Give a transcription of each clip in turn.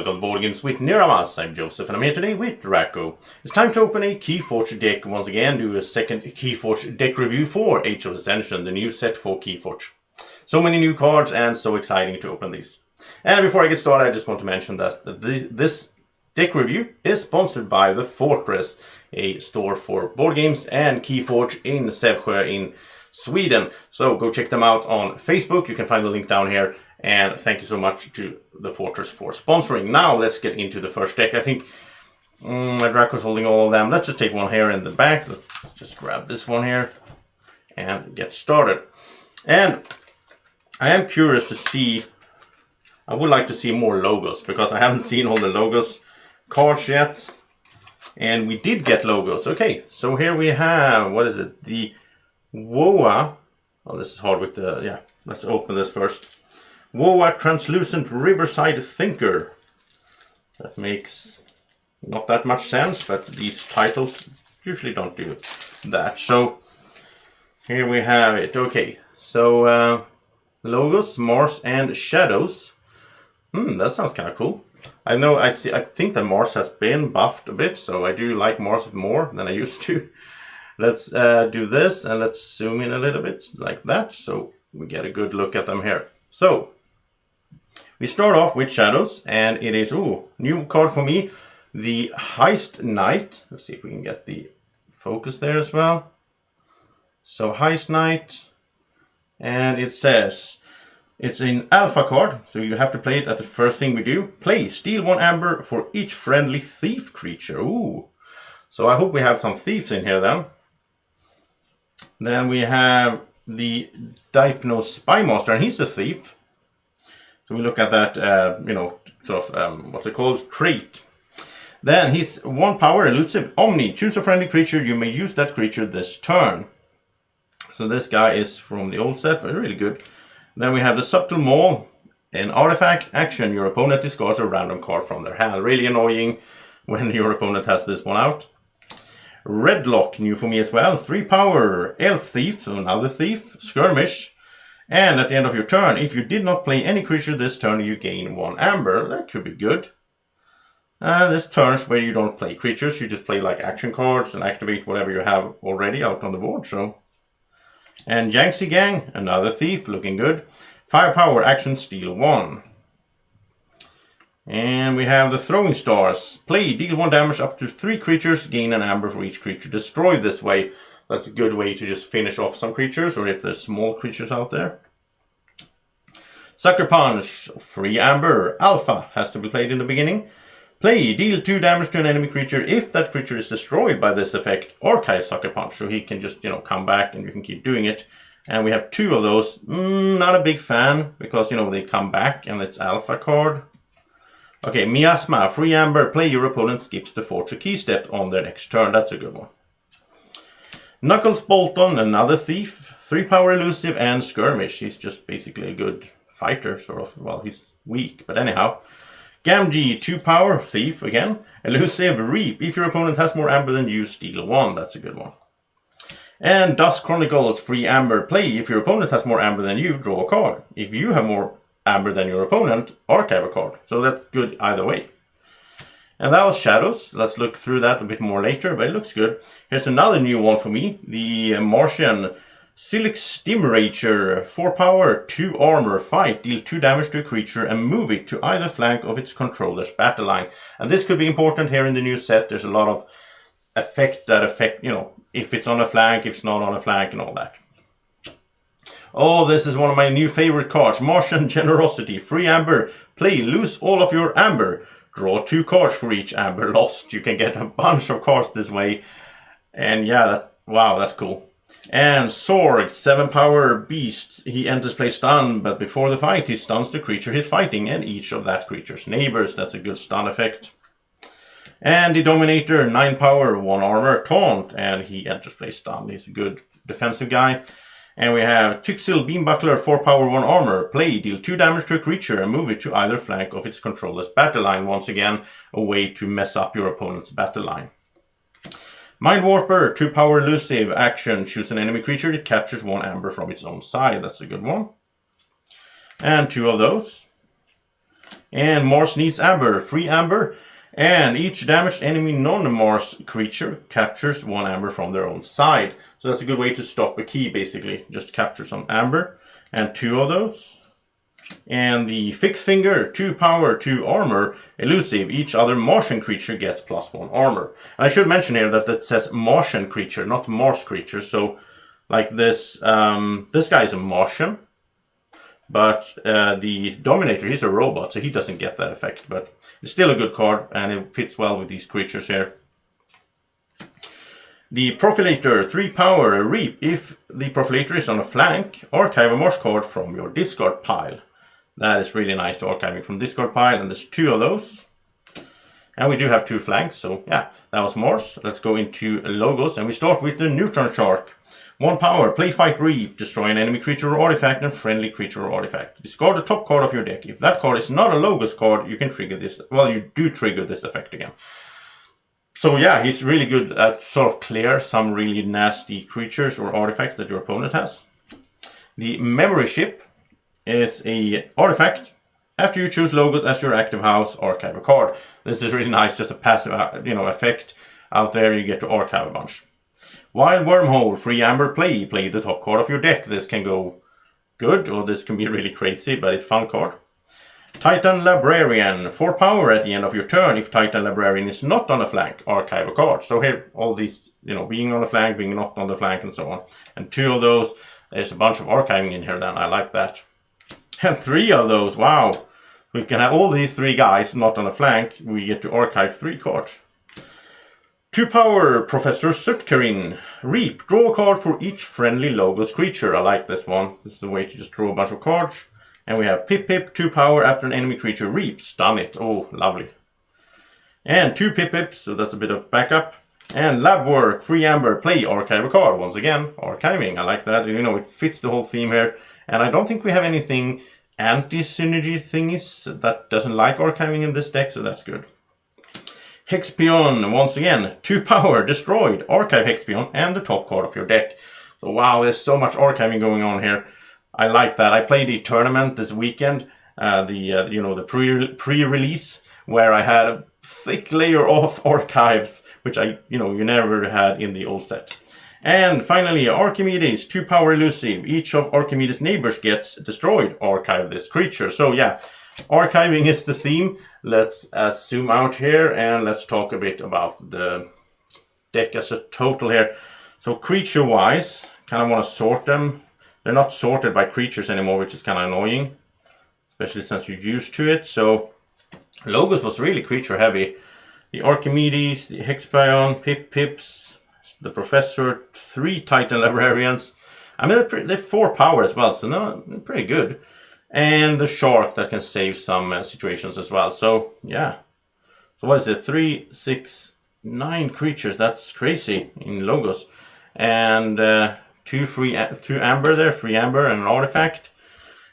welcome to Board Games with Niramas. I'm Joseph and I'm here today with Draco. It's time to open a Keyforge deck once again, do a second Keyforge deck review for Age of Ascension, the new set for Keyforge. So many new cards and so exciting to open these. And before I get started, I just want to mention that this deck review is sponsored by The Fortress, a store for board games and Keyforge in Sävsjö in Sweden. So go check them out on Facebook, you can find the link down here. And thank you so much to The Fortress for sponsoring. Now let's get into the first deck. I think my Draco's holding all of them. Let's just take one here in the back. Let's just grab this one here and get started. And I am curious to see, I would like to see more logos because I haven't seen all the logos cards yet. And we did get logos. Okay, so here we have, what is it? The WOA. Oh, this is hard with the, yeah, let's open this first. WOA Translucent Riverside Thinker. That makes not that much sense, but these titles usually don't do that. So here we have it. Okay, so logos, Mars and Shadows. That sounds kind of cool. I know I think that Mars has been buffed a bit, so I do like Mars more than I used to. Let's do this and let's zoom in a little bit like that, so we get a good look at them here. So we start off with Shadows, and it is, new card for me, the Heist Knight. Let's see if we can get the focus there as well. So Heist Knight, and it says, it's an alpha card, so you have to play it at the first thing we do. Play, steal 1 amber for each friendly thief creature. Ooh, so I hope we have some thieves in here then. Then we have the Dipno Spy Master, and he's a thief. So we look at that, sort of, what's it called? Trait. Then he's 1 power, elusive, Omni. Choose a friendly creature, you may use that creature this turn. So this guy is from the old set, but really good. Then we have the Subtle Maul, an artifact, action. Your opponent discards a random card from their hand. Really annoying when your opponent has this one out. Redlock, new for me as well. 3 power, Elf Thief, so another thief, Skirmish. And at the end of your turn, if you did not play any creature this turn, you gain 1 amber. That could be good. There's turns where you don't play creatures, you just play like action cards and activate whatever you have already out on the board. So, and Yangtze Gang, another thief, looking good. Firepower, action, steal 1. And we have the Throwing Stars. Play, deal 1 damage up to 3 creatures, gain an amber for each creature destroyed this way. That's a good way to just finish off some creatures, or if there's small creatures out there. Sucker Punch, 3 amber, alpha, has to be played in the beginning. Play, deal 2 damage to an enemy creature if that creature is destroyed by this effect. Archive Sucker Punch, so he can just, come back and you can keep doing it. And we have 2 of those. Not a big fan, because, they come back and it's alpha card. Okay, Miasma, 3 amber, play, your opponent skips the Fortune Key step on their next turn. That's a good one. Knuckles Bolton, another thief, 3 power, elusive, and skirmish. He's just basically a good fighter, sort of. Well, he's weak, but anyhow. Gamgee, 2 power, thief again. Elusive, reap. If your opponent has more amber than you, steal 1. That's a good one. And Dusk Chronicles, 3 amber, play. If your opponent has more amber than you, draw a card. If you have more amber than your opponent, archive a card. So that's good either way. And that was Shadows. Let's look through that a bit more later, but it looks good. Here's another new one for me. The Martian Silix Stimrager. 4 power, 2 armor, fight. Deal 2 damage to a creature and move it to either flank of its controller's battle line. And this could be important here in the new set. There's a lot of effects that affect, if it's on a flank, if it's not on a flank, and all that. Oh, this is one of my new favorite cards. Martian Generosity. 3 amber. Play, lose all of your amber. Draw 2 cards for each amber lost. You can get a bunch of cards this way. And yeah, that's cool. And Sorg, 7 power beast. He enters play stun, but before the fight he stuns the creature he's fighting and each of that creature's neighbors. That's a good stun effect. And the Dominator, 9 power, 1 armor, taunt, and he enters play stun. He's a good defensive guy. And we have Tuxil Beam Buckler, 4 power, 1 armor. Play, deal 2 damage to a creature and move it to either flank of its controller's battle line. Once again, a way to mess up your opponent's battle line. Mind Warper, 2 power, elusive, action. Choose an enemy creature that captures 1 amber from its own side. That's a good one. And 2 of those. And Mars needs amber, free amber. And each damaged enemy non-Mars creature captures 1 amber from their own side. So that's a good way to stop a key, basically. Just capture some amber. And 2 of those. And the fixed finger, 2 power, 2 armor, elusive. Each other Martian creature gets +1 armor. And I should mention here that it says Martian creature, not Mars creature. So, like this, this guy is a Martian. But the Dominator, he's a robot, so he doesn't get that effect. But it's still a good card, and it fits well with these creatures here. The Profilator, 3 power, Reap. If the Profilator is on a flank, archive a Mars card from your discard pile. That is really nice to archiving from discard pile, and there's 2 of those. And we do have 2 flanks, so yeah, that was Mars. Let's go into logos, and we start with the Neutron Shark. 1 power, play, fight, reap. Destroy an enemy creature or artifact and friendly creature or artifact. Discard the top card of your deck. If that card is not a logos card, you can trigger this. Well, you do trigger this effect again. So yeah, he's really good at sort of clear some really nasty creatures or artifacts that your opponent has. The Memory Ship is a artifact. After you choose logos as your active house, archive a card. This is really nice, just a passive effect. Out there you get to archive a bunch. Wild Wormhole, free amber, play the top card of your deck. This can go good, or this can be really crazy, but it's a fun card. Titan Librarian, 4 power at the end of your turn. If Titan Librarian is not on a flank, archive a card. So here, all these, being on a flank, being not on the flank, and so on. And 2 of those, there's a bunch of archiving in here then, I like that. And 3 of those, wow. We can have all these 3 guys not on a flank, we get to archive 3 cards. 2 power, Professor Sutkarin. Reap, draw a card for each friendly logos creature. I like this one. This is the way to just draw a bunch of cards. And we have Pip Pip, 2 power, after an enemy creature reaps. Stun it. Oh, lovely. And 2 Pip Pips, so that's a bit of backup. And Lab Work, free amber, play, archive a card. Once again, archiving. I like that. It fits the whole theme here. And I don't think we have anything anti-synergy thingies that doesn't like archiving in this deck, so that's good. Hexpion, once again, 2 power, destroyed, archive Hexpion and the top card of your deck. So wow, there's so much archiving going on here. I like that. I played the tournament this weekend, the pre-release, where I had a thick layer of archives, which you never had in the old set. And finally, Archimedes, 2 power elusive. Each of Archimedes' neighbors gets destroyed. Archive this creature. So yeah, archiving is the theme. Let's zoom out here and let's talk a bit about the deck as a total here. So creature-wise, kind of want to sort them. They're not sorted by creatures anymore, which is kind of annoying, especially since you're used to it. So logos was really creature-heavy. The Archimedes, the Hexpion, Pips, the Professor, 3 Titan Librarians. I mean, they're 4 power as well, so they're pretty good. And the Shark that can save some situations as well. So, yeah. So what is it? 3, 6, 9 creatures. That's crazy in logos. And 2 amber there, free amber and an artifact.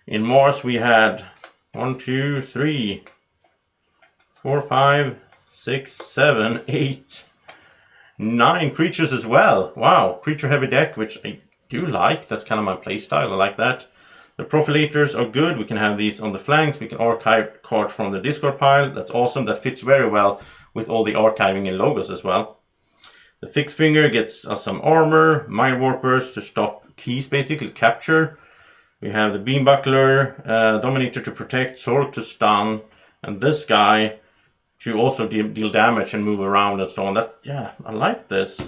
In Mars we had 1, 2, 3, 4, 5, 6, 7, 8, 9 creatures as well. Wow, creature heavy deck, which I do like. That's kind of my playstyle. I like that. The Profilators are good. We can have these on the flanks. We can archive cards from the discard pile. That's awesome. That fits very well with all the archiving in logos as well. The Fixed Finger gets us some armor. Mind Warpers to stop keys, basically capture. We have the Beam Buckler, Dominator to protect, Sword to stun, and this guy to also deal damage and move around and so on. Yeah, I like this.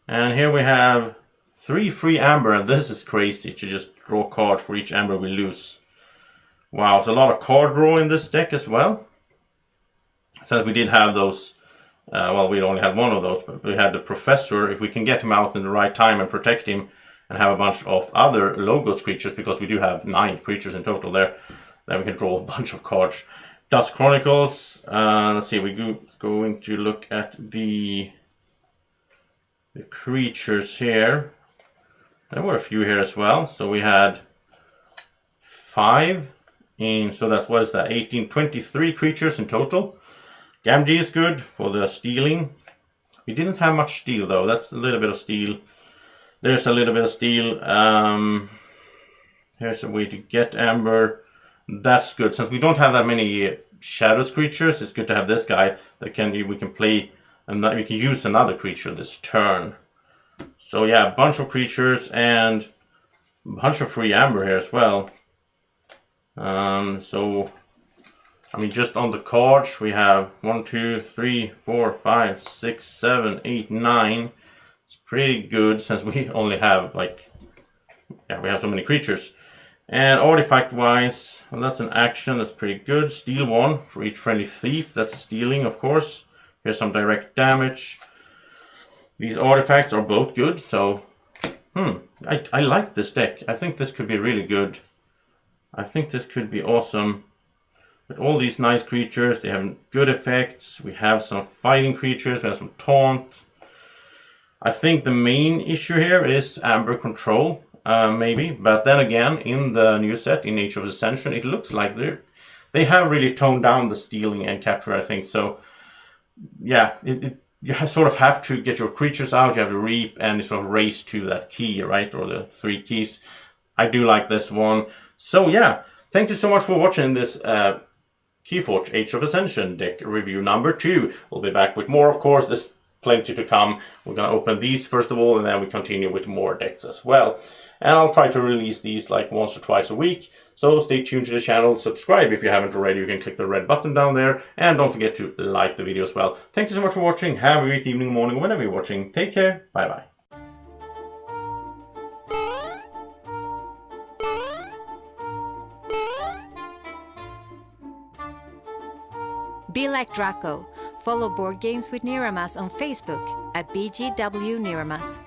And here we have 3 free amber, and this is crazy to just draw a card for each amber we lose. Wow, there's a lot of card draw in this deck as well. So we did have those, well, we only had 1 of those, but we had the Professor. If we can get him out in the right time and protect him and have a bunch of other logos creatures, because we do have 9 creatures in total there, then we can draw a bunch of cards. Dust Chronicles, let's see, we're going to look at the creatures here. There were a few here as well. So we had 5 in, so that's, what is that, 18, 23 creatures in total. Gamgee is good for the stealing. We didn't have much steel though. That's a little bit of steel. There's a little bit of steel. Here's a way to get amber. that's good. Since we don't have that many shadows creatures, it's good to have this guy that we can play, and we can use another creature this turn. So yeah, a bunch of creatures and a bunch of free amber here as well. So I mean, just on the cards we have 1, 2, 3, 4, 5, 6, 7, 8, 9. It's pretty good since we only have like, yeah, we have so many creatures. And artifact wise, well, that's an action, that's pretty good. Steal 1 for each friendly thief, that's stealing of course. Here's some direct damage. These artifacts are both good, so I like this deck. I think this could be really good. I think this could be awesome. With all these nice creatures, they have good effects. We have some fighting creatures, we have some taunt. I think the main issue here is amber control, maybe. But then again, in the new set, in Age of Ascension, it looks like they have really toned down the stealing and capture, I think. So, yeah, you sort of have to get your creatures out, you have to reap, and you sort of race to that key, right? Or the 3 keys. I do like this one. So, yeah, thank you so much for watching this Keyforge Age of Ascension deck review number 2. We'll be back with more, of course. There's plenty to come. We're going to open these first of all, and then we continue with more decks as well. And I'll try to release these like once or twice a week. So stay tuned to the channel. Subscribe if you haven't already. You can click the red button down there. And don't forget to like the video as well. Thank you so much for watching. Have a great evening, morning, whenever you're watching. Take care. Bye-bye. Be like Draco. Follow Board Games with Niramas on Facebook at BGW Niramas.